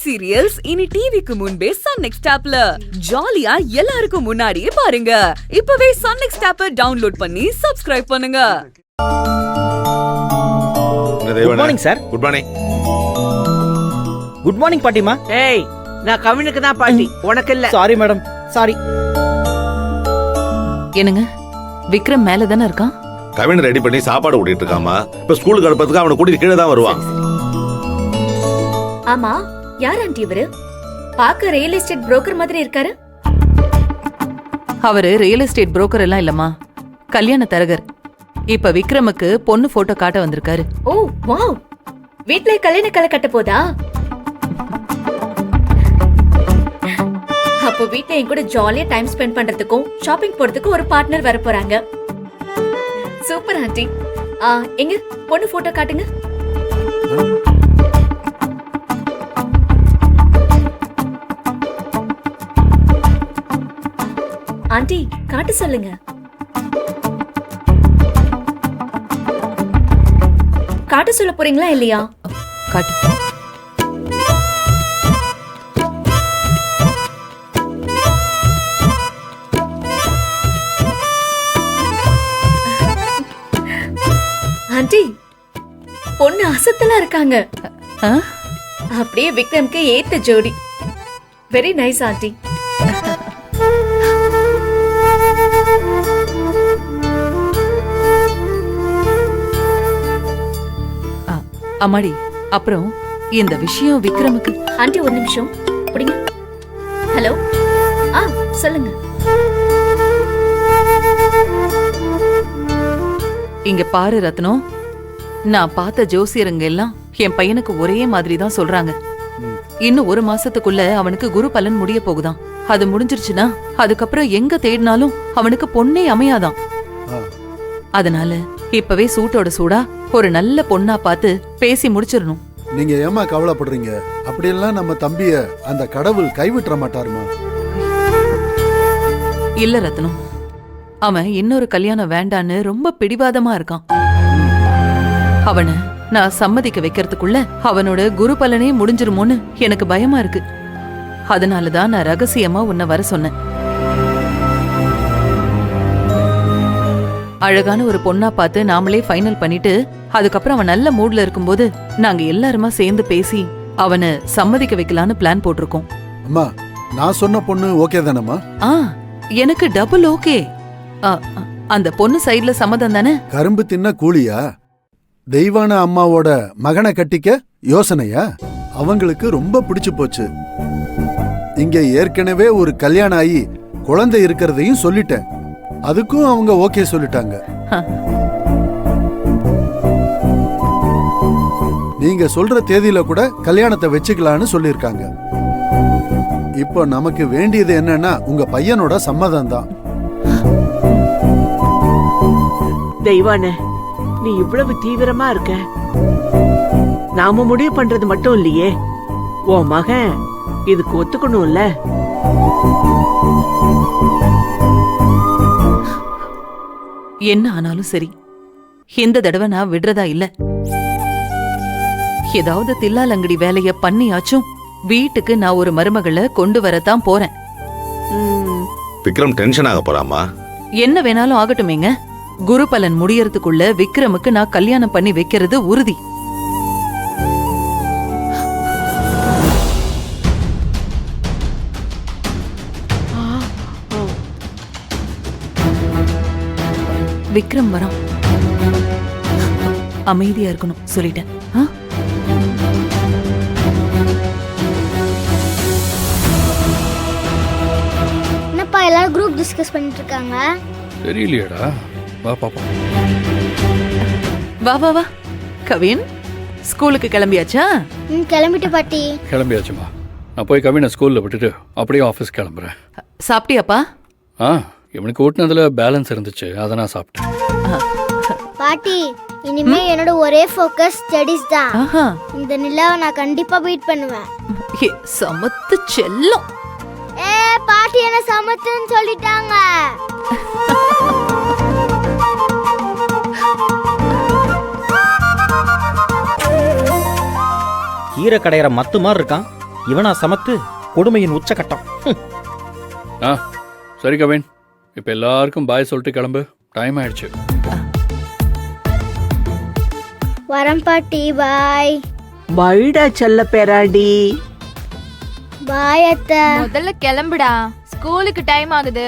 Web serials இனி டிவிக்கு முன்பே சன் நெக்ஸ்ட் ஆப்ல ஜாலியா எல்லாருக்கும் முன்னாடியே பாருங்க. இப்பவே சன் நெக்ஸ்ட் ஆப்பை டவுன்லோட் பண்ணி சப்ஸ்கிரைப் பண்ணுங்க. Good morning sir. Good morning. Good morning பாட்டிமா. ஏய், நான் கவினுக்கு தான் பாட்டி, உனக்கு இல்ல. Sorry madam, sorry. என்னங்க, விக்ரம் மேல தானே இருக்கான்? கவின் ரெடி பண்ணி சாப்பாடு ஊட்டிட்டு இருக்காமா. இப்ப ஸ்கூலுக்கு அனுப்புறதுக்கு அவனை கூட்டிட்டு கீழே தான் வருவான். ஆமா, யார் ஆண்டி இவரு? பாக்க ரியல் எஸ்டேட் புரோக்கர் மாதிரி இருக்காரு. அவரு ரியல் எஸ்டேட் புரோக்கர் எல்லாம் இல்லம்மா, கல்யாண தரகர். இப்ப விக்ரமுக்கு பொண்ணு போட்டோ காட்ட வந்திருக்காரு. ஓ வாவ், வீட்ல கல்யாண கலை கட்ட போதா? அப்போ வீட்ல என் கூட ஜாலியா டைம் ஸ்பெண்ட் பண்றதுக்கும் ஷாப்பிங் போறதுக்கும் ஒரு பார்ட்னர் வர போறாங்க. Super aunty. எங்க பொண்ணு போட்டோ காட்டுங்க. ஆண்டி காட்ட சொல்லுங்க. காட்ட சொல்ல போறீங்களா இல்லையா? காட்டு. ஆண்டி, பொண்ணு அசத்தலா இருக்காங்க. ஆ? அப்படியே விக்ரம்க்கு ஏத்த ஜோடி. Very nice aunty. அம்மாடி, அப்புறம் இந்த விஷயம் விக்ரமுக்கு. ஆண்டி ஒரு நிமிஷம் புடிங்க. ஹலோ, சொல்லுங்க. இங்க பாரு ரத்னம், நான் பார்த்த ஜோசியருங்க எல்லாம் என் பையனுக்கு ஒரே மாதிரி தான் சொல்றாங்க. இன்னும் 1 மாசத்துக்குள்ள அவனுக்கு குரு பலன் முடிய போகுதாம். அது முடிஞ்சிருச்சுன்னா அதுக்கப்புறம் எங்க தேடினாலும் அவனுக்கு பொண்ணே அமையாதான். அதனால இப்பவே சூட்டோட சூடா ஒரு நல்ல பொண்ணா பார்த்து பேசி முடிச்சிடணும். நீங்க ஏமா கவலைப்படுறீங்க? அப்படியெல்லாம் நம்ம தம்பிய அந்த கடவுள் கைவிட்டுற மாட்டாருமா? இல்ல ரத்னம், அவன் இன்னொரு கல்யாணம் வேண்டான்னு ரொம்ப பிடிவாதமா இருக்கான். அவனை நான் சம்மதிக்க வைக்கிறதுக்குள்ள அவனோட குரு பலனே முடிஞ்சிருமோன்னு எனக்கு பயமா இருக்கு. அதனாலதான் நான் ரகசியமா உன்னை வர சொன்னேன். அழகான ஒரு பொண்ணா பார்த்து நாமளே ஃபைனல் பண்ணிட்டு அதுக்கப்புறம் அவன் நல்ல மூட்ல இருக்கும்போது நாங்க எல்லாருமா சேர்ந்து பேசி அவனை சம்மதிக்க வைக்கலான்னு பிளான் போட்டிருக்கோம். அம்மா, நான் சொன்ன பொண்ணு ஓகே தானம்மா? எனக்கு டபுள் ஓகே. அந்த பொண்ணு சைடுல சம்மதம் தானே? கரும்பு தின்ன கூலியா? தெய்வான அம்மாவோட மகனை கட்டிக்க யோசனையா? அவங்களுக்கு ரொம்ப பிடிச்சு போச்சு. இங்க ஏற்கனவே ஒரு கல்யாணம் ஆகி குழந்தை இருக்கிறதையும் சொல்லிட்டேன். அதுக்கும் அவங்க ஓகே சொல்லிட்டாங்க. நீங்க சொல்ற தேதியில கூட கல்யாணத்தை வச்சுக்கலான்னு சொல்லிருக்காங்க. இப்போ நமக்கு வேண்டியது என்னன்னா உங்க பையனோட சம்மதம் தான். தெய்வானே, நீ இவ்வளவு தீவிரமா இருக்க. நாம முடிவு பண்றது மட்டும் இல்லையே, உன் மகன் இதுக்கு ஒத்துக்கணும்ல. என்ன ஆனாலும் சரி, இந்த தடவை நான் விடுறதா இல்ல. ஏதாவது தில்லாலங்கடி வேலைய பண்ணியாச்சும் வீட்டுக்கு நான் ஒரு மருமகளை கொண்டு வரத்தான் போறேன். விக்ரம் டென்ஷன் ஆக போறாமா? என்ன வேணாலும் ஆகட்டுமேங்க, குரு பலன் முடியறதுக்குள்ள விக்ரமுக்கு நான் கல்யாணம் பண்ணி வைக்கிறது உறுதி. விக்ரம் வரான். அமைதியா இருக்கணும் சொல்லிட்டேன். என்னப்பா எல்லாரும் குரூப் டிஸ்கஸ் பண்ணிட்டு இருக்காங்க? தெரியலையேடா, வா பாப்பா. வா வா வா. கவின், ஸ்கூலுக்கு கிளம்பியாச்சா? கிளம்பிட்டு பாட்டி. கிளம்பியாச்சுமா. நான் போய் கவினை ஸ்கூல்ல விட்டுட்டு அப்படியே ஆஃபீஸ் கிளம்புறேன். சாப்பிட்டியாப்பா? இவனுக்கு ஊட்டினதுல பேலன்ஸ் இருந்துச்சு, அதை நான் சாப்பிட்டேன். பாட்டி, இனிமே என்னோட ஒரே ஃபோக்கஸ் ஸ்டடீஸ் தான். இந்த நிலாவை நான் கண்டிப்பா பீட் பண்ணுவேன். சமத்து செல்லம். பாட்டி என்ன சமத்துன்னு சொல்லிட்டாங்க. கீரை கடையிற மத்து மாதிரி இருக்கான். இவனா சமத்து கொடுமையின் உச்சகட்டம். ஆ சரி கவின், இப்போ எல்லாருக்கும் பாய் சொல்லிட்டு கிளம்பு, டைம் ஆயிடுச்சு. வரேன் பாட்டி. பாய். வைடா செல்ல பேராண்டி. பாய் அத்தை. முதல்ல கிளம்புடா, ஸ்கூலுக்கு டைம் ஆகுது.